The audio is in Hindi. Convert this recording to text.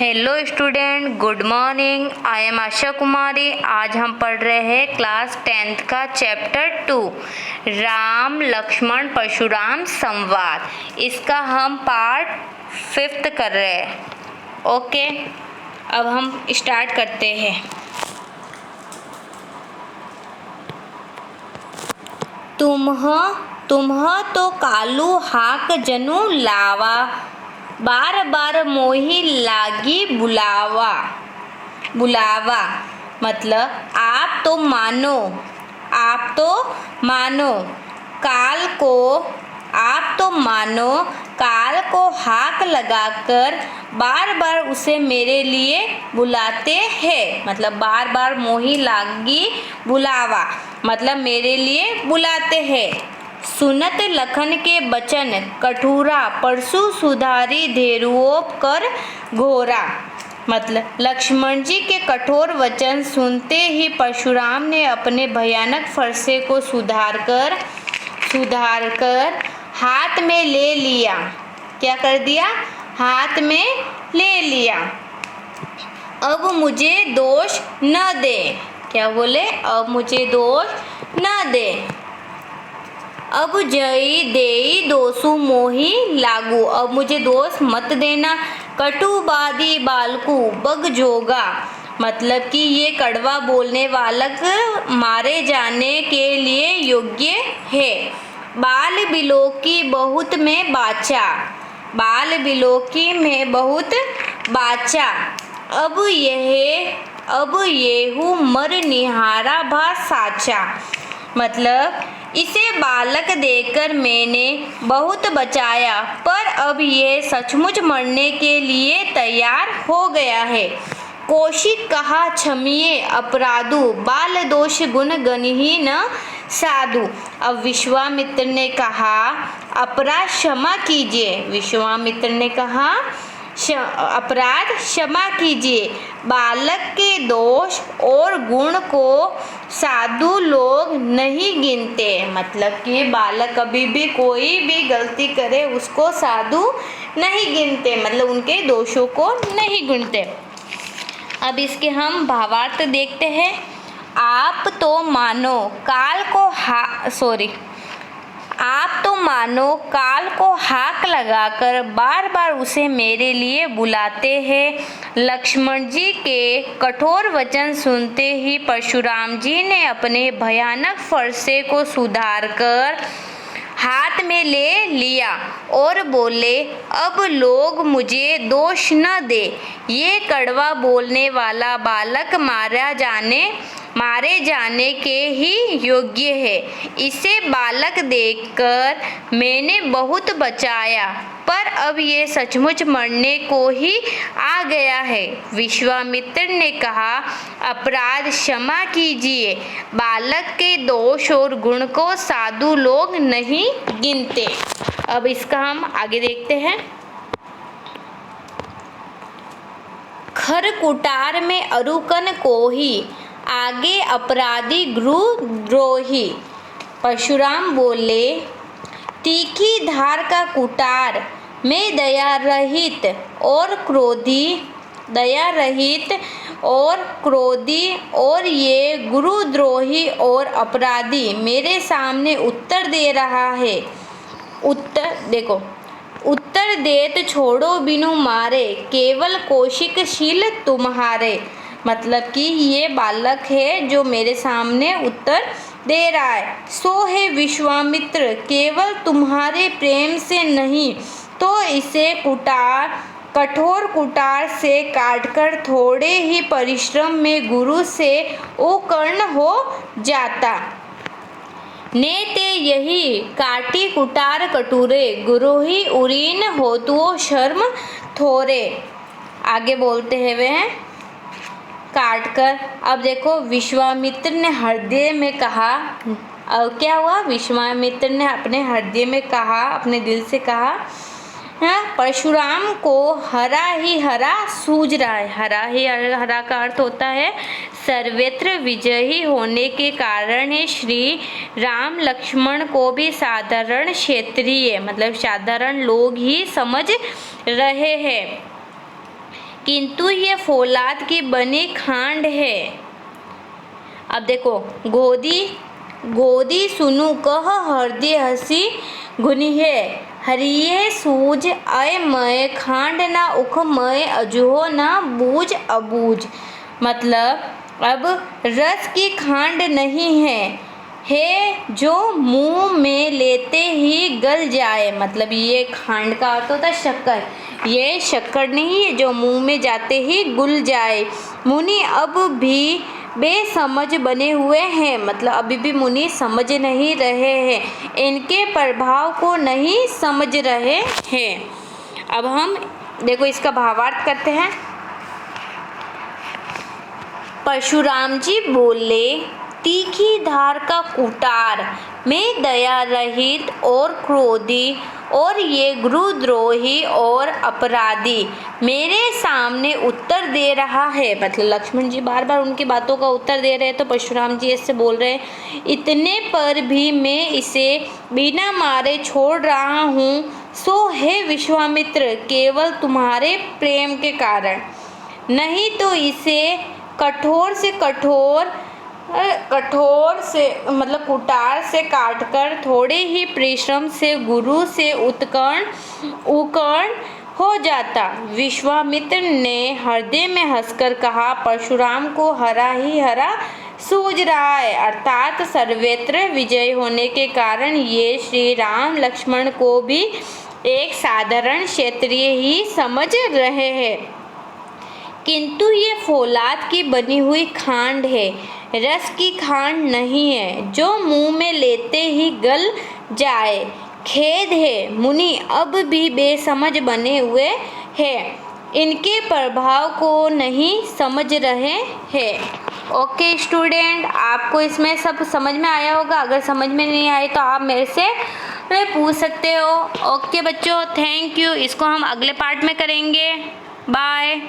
Hello student, good morning. I am Asha Kumari. आज हम पढ़ रहे हैं क्लास 10th का चैप्टर 2 राम लक्ष्मण परशुराम संवाद। इसका हम पार्ट 5th कर रहे हैं। ओके, अब हम स्टार्ट करते हैं। तुम्ह तो कालू हाक जनु लावा, बार बार मोही लागी बुलावा। मतलब आप तो मानो काल को हाक लगाकर बार बार उसे मेरे लिए बुलाते हैं। मतलब बार बार मोही लागी बुलावा मतलब मेरे लिए बुलाते हैं। सुनत लखन के बचन कठोरा, परसु सुधारी धेरुओं कर घोरा। मतलब लक्ष्मण जी के कठोर वचन सुनते ही परशुराम ने अपने भयानक फरसे को सुधार कर हाथ में ले लिया। क्या कर दिया? हाथ में ले लिया। अब मुझे दोष न दे। क्या बोले? अब मुझे दोष न दे। अब जई देई दोषु मोही लागू। अब मुझे दोष मत देना। कटुबादी बालकू बग जोगा। मतलब कि ये कड़वा बोलने वालक मारे जाने के लिए योग्य है। बाल बिलोकी बहुत में बाचा। अब येहू मर निहारा भा साचा। मतलब इसे बालक देकर मैंने बहुत बचाया, पर अब ये सचमुच मरने के लिए तैयार हो गया है। कौशिक कहा क्षमिए अपराधु, बाल दोष गुण गनिही न साधु। अब विश्वामित्र ने कहा अपराध क्षमा कीजिए। अपराध क्षमा कीजिए। बालक के दोष और गुण को साधु लोग नहीं गिनते। मतलब कि बालक कभी भी कोई भी गलती करे उसको साधु नहीं गिनते, मतलब उनके दोषों को नहीं गिनते। अब इसके हम भावार्थ देखते हैं। आप तो मानो काल को हाक लगाकर बार बार उसे मेरे लिए बुलाते हैं। लक्ष्मण जी के कठोर वचन सुनते ही परशुराम जी ने अपने भयानक फरसे को सुधार कर हाथ में ले लिया और बोले अब लोग मुझे दोष न दे। ये कड़वा बोलने वाला बालक मारे जाने के ही योग्य है। इसे बालक देखकर मैंने बहुत बचाया, पर अब ये सचमुच मरने को ही आ गया है। विश्वामित्र ने कहा अपराध क्षमा कीजिए। बालक के दोष और गुण को साधु लोग नहीं गिनते। अब इसका हम आगे देखते हैं। खरकुटार में अरुकन कोही, आगे अपराधी द्रोही। परशुराम बोले तीखी धार का कुटार में दया रहित और क्रोधी और ये गुरुद्रोही और अपराधी मेरे सामने उत्तर दे रहा है। उत्तर देत छोड़ो बिनु मारे, केवल कौशिक शील तुम्हारे। मतलब कि ये बालक है जो मेरे सामने उत्तर दे रहा है। सो है विश्वामित्र, केवल तुम्हारे प्रेम से नहीं तो इसे कठोर कुटार से काटकर थोड़े ही परिश्रम में गुरु से उकर्ण हो जाता। ने ते यही काटी कुटार कटूरे, गुरु ही उरीन होतुओ शर्म थोरे। आगे बोलते हैं वे काट कर। अब देखो विश्वामित्र ने हृदय में कहा। अब क्या हुआ? विश्वामित्र ने अपने हृदय में कहा, अपने दिल से कहा परशुराम को हरा ही हरा सूझ रहा है। हरा का अर्थ होता है सर्वत्र विजयी होने के कारण श्री राम लक्ष्मण को भी साधारण क्षेत्रीय मतलब साधारण लोग ही समझ रहे हैं। किंतु ये फौलाद की बनी खांड है। अब देखो, गोदी गोदी सुनु कह हृदय हसी गुनी है, हरिये सूझ अय मय खांड ना उख मय अजूहो ना बूझ अबूझ। मतलब अब रस की खांड नहीं है जो मुंह में लेते ही गल जाए। मतलब ये खांड का अर्थ होता है शक्कर, ये शक्कर नहीं है जो मुंह में जाते ही घुल जाए। मुनि अब भी बेसमझ बने हुए हैं, मतलब अभी भी मुनि समझ नहीं रहे हैं, इनके प्रभाव को नहीं समझ रहे हैं। अब हम देखो इसका भावार्थ करते हैं। परशुराम जी बोले, तीखी धार का कुटार, मैं दया रहित और क्रोधी और ये गुरुद्रोही और अपराधी मेरे सामने उत्तर दे रहा है। मतलब लक्ष्मण जी बार बार उनकी बातों का उत्तर दे रहे हैं, तो परशुराम जी ऐसे बोल रहे हैं, इतने पर भी मैं इसे बिना मारे छोड़ रहा हूँ, सो है विश्वामित्र केवल तुम्हारे प्रेम के कारण, नहीं तो इसे कठोर से मतलब कुटार से काटकर थोड़े ही परिश्रम से गुरु से उत्कर्ण हो जाता। विश्वामित्र ने हृदय में हंसकर कहा, परशुराम को हरा ही हरा सूझ रहा है, अर्थात सर्वत्र विजय होने के कारण ये श्री राम लक्ष्मण को भी एक साधारण क्षत्रिय ही समझ रहे हैं। किंतु ये फौलाद की बनी हुई खांड है, रस की खांड नहीं है जो मुंह में लेते ही गल जाए। खेद है, मुनि अब भी बेसमझ बने हुए हैं, इनके प्रभाव को नहीं समझ रहे हैं। ओके स्टूडेंट, आपको इसमें सब समझ में आया होगा। अगर समझ में नहीं आए तो आप मेरे से पूछ सकते हो। ओके बच्चों, थैंक यू। इसको हम अगले पार्ट में करेंगे। बाय।